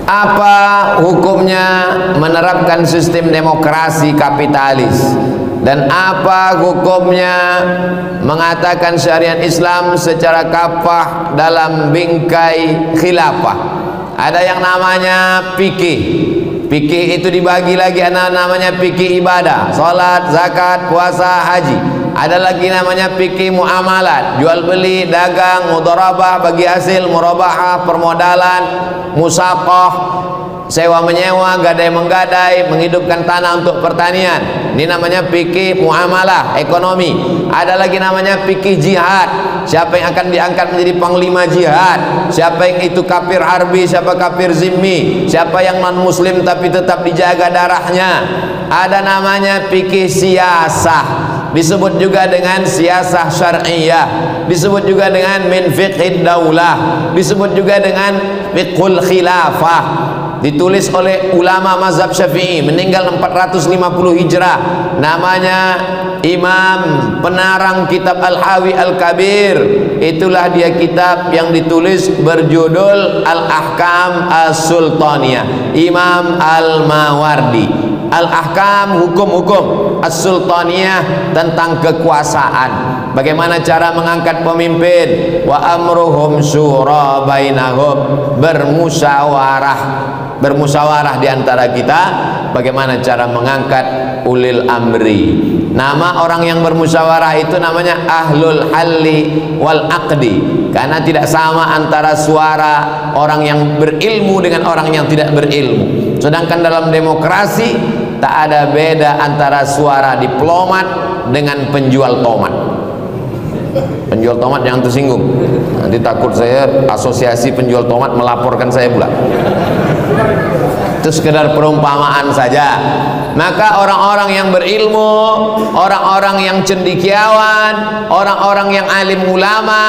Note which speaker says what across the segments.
Speaker 1: Apa hukumnya menerapkan sistem demokrasi kapitalis? Dan apa hukumnya mengatakan syariat Islam secara kafah dalam bingkai khilafah? Ada yang namanya fikih. Fikih itu dibagi lagi, ada namanya fikih ibadah, salat, zakat, puasa, haji. Ada lagi namanya fikih muamalat, jual beli, dagang, mudharabah, bagi hasil, murabahah, permodalan, musaqah, sewa menyewa, gadai menggadai, menghidupkan tanah untuk pertanian. Ini namanya fikih muamalah, ekonomi. Ada lagi namanya fikih jihad. Siapa yang akan diangkat menjadi panglima jihad? Siapa yang itu kafir harbi, siapa kafir zimmi? Siapa yang non muslim tapi tetap dijaga darahnya? Ada namanya fikih siyasah, disebut juga dengan siyasah syar'iyah, disebut juga dengan min fiqhid daulah, disebut juga dengan fiqhul khilafah. Ditulis oleh ulama mazhab Syafi'i, meninggal 450 Hijrah. Namanya Imam penarang kitab Al-Hawi Al-Kabir. Itulah dia kitab yang ditulis berjudul Al-Ahkam As-Sultaniyah, Imam Al-Mawardi. Al-Ahkam, hukum-hukum, As-Sultaniyah, tentang kekuasaan. Bagaimana cara mengangkat pemimpin? Wa amruhum syura bainahum, bermusyawarah di antara kita. Bagaimana cara mengangkat ulil amri? Nama orang yang bermusyawarah itu namanya ahlul halli wal aqdi, karena tidak sama antara suara orang yang berilmu dengan orang yang tidak berilmu. Sedangkan dalam demokrasi tak ada beda antara suara diplomat dengan penjual tomat. Penjual tomat jangan tersinggung, nanti takut saya asosiasi penjual tomat melaporkan saya pula. Itu sekedar perumpamaan saja. Maka orang-orang yang berilmu, orang-orang yang cendekiawan, orang-orang yang alim ulama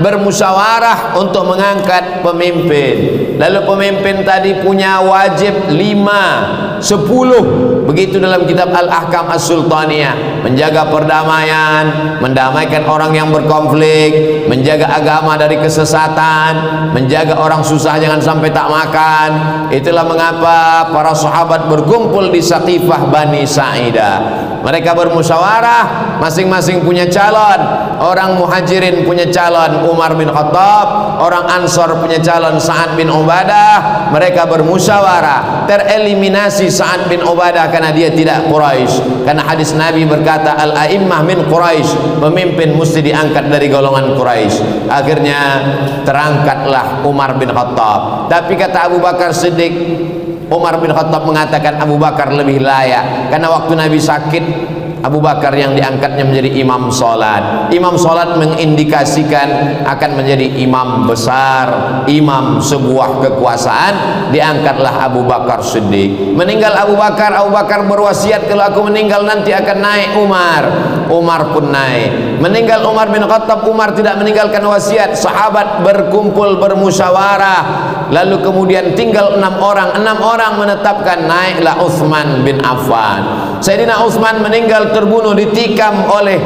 Speaker 1: bermusyawarah untuk mengangkat pemimpin. Lalu pemimpin tadi punya wajib 5, 10. Begitu dalam kitab Al-Ahkam As-Sultaniyah. Menjaga perdamaian, mendamaikan orang yang berkonflik, menjaga agama dari kesesatan, menjaga orang susah jangan sampai tak makan. Itulah mengapa para sahabat berkumpul di Saqifah Bani Sa'idah. Mereka bermusyawarah, masing-masing punya calon. Orang Muhajirin punya calon Umar bin Khattab, orang Ansor punya calon Sa'ad bin Ubadah. Mereka bermusyawarah, tereliminasi Sa'ad bin Ubadah karena dia tidak Quraisy. Karena hadis Nabi berkata, al-a'immah min Quraisy, pemimpin mesti diangkat dari golongan Quraisy. Akhirnya terangkatlah Umar bin Khattab. Tapi kata Abu Bakar Siddiq, Umar bin Khattab mengatakan Abu Bakar lebih layak, karena waktu Nabi sakit Abu Bakar yang diangkatnya menjadi imam solat. Imam solat mengindikasikan akan menjadi imam besar, imam sebuah kekuasaan. Diangkatlah Abu Bakar Siddiq. Meninggal Abu Bakar, Abu Bakar berwasiat, kalau aku meninggal nanti akan naik Umar. Umar pun naik. Meninggal Umar bin Khattab, Umar tidak meninggalkan wasiat. Sahabat berkumpul bermusyawarah. Lalu kemudian tinggal 6 orang. 6 orang menetapkan naiklah Utsman bin Affan. Sayyidina Utsman meninggal terbunuh, ditikam oleh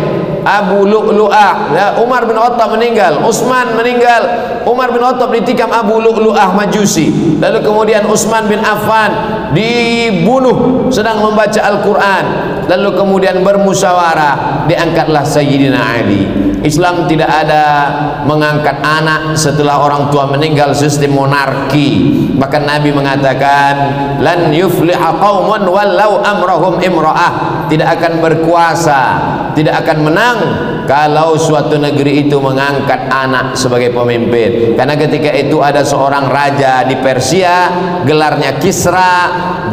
Speaker 1: Abu Lu'lu'ah. Umar bin Khattab meninggal, Utsman meninggal, Umar bin Khattab ditikam Abu Lu'lu'ah Majusi. Lalu kemudian Utsman bin Affan dibunuh sedang membaca Al-Quran. Lalu kemudian bermusyawarah, diangkatlah Sayyidina Ali. Islam tidak ada mengangkat anak setelah orang tua meninggal, sistem monarki. Bahkan Nabi mengatakan, lan yufliha qaumun wallau amrahum imra'ah, tidak akan berkuasa, tidak akan menang kalau suatu negeri itu mengangkat anak sebagai pemimpin. Karena ketika itu ada seorang raja di Persia, gelarnya Kisra,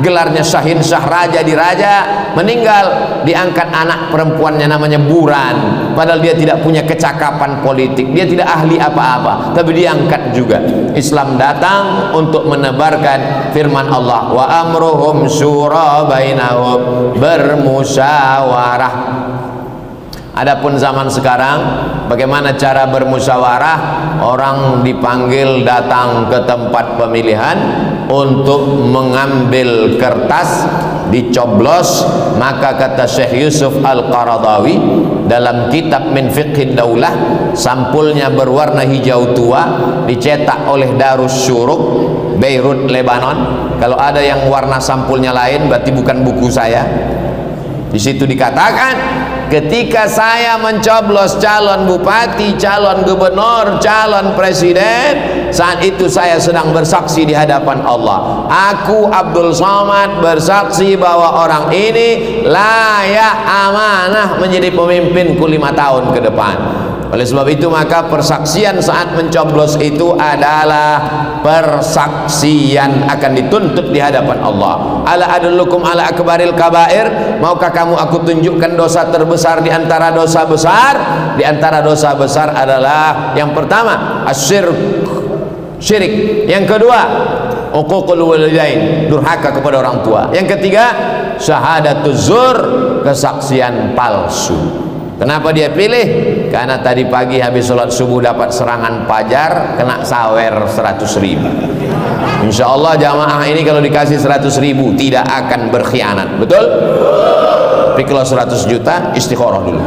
Speaker 1: gelarnya Shahinshah, raja di raja, meninggal, diangkat anak perempuannya namanya Buran. Padahal dia tidak punya kecakapan politik, dia tidak ahli apa-apa, tapi diangkat juga. Islam datang untuk menebarkan firman Allah, wa amruhum syura bainahum, bermusyawarah. Adapun zaman sekarang, bagaimana cara bermusyawarah? Orang dipanggil datang ke tempat pemilihan untuk mengambil kertas, dicoblos. Maka kata Syekh Yusuf Al-Qaradawi dalam kitab Min Fiqhid Daulah, sampulnya berwarna hijau tua, dicetak oleh Darus Syuruk, Beirut, Lebanon. Kalau ada yang warna sampulnya lain berarti bukan buku saya. Di situ dikatakan, ketika saya mencoblos calon bupati, calon gubernur, calon presiden, saat itu saya sedang bersaksi di hadapan Allah. Aku Abdul Somad bersaksi bahwa orang ini layak amanah menjadi pemimpinku 5 tahun ke depan. Oleh sebab itu maka persaksian saat mencoblos itu adalah persaksian akan dituntut di hadapan Allah. Ala adullukum ala akbaril kabair, maukah kamu aku tunjukkan dosa terbesar di antara dosa besar? Di antara dosa besar adalah yang pertama syirik, yang kedua uququl walidain, durhaka kepada orang tua, yang ketiga syahadatuz zur, kesaksian palsu. Kenapa dia pilih? Karena tadi pagi habis sholat subuh dapat serangan fajar, kena sawer 100.000. Insya Allah jamaah ini kalau dikasih 100.000 tidak akan berkhianat, betul? Tapi kalau 100 juta istikharah dulu.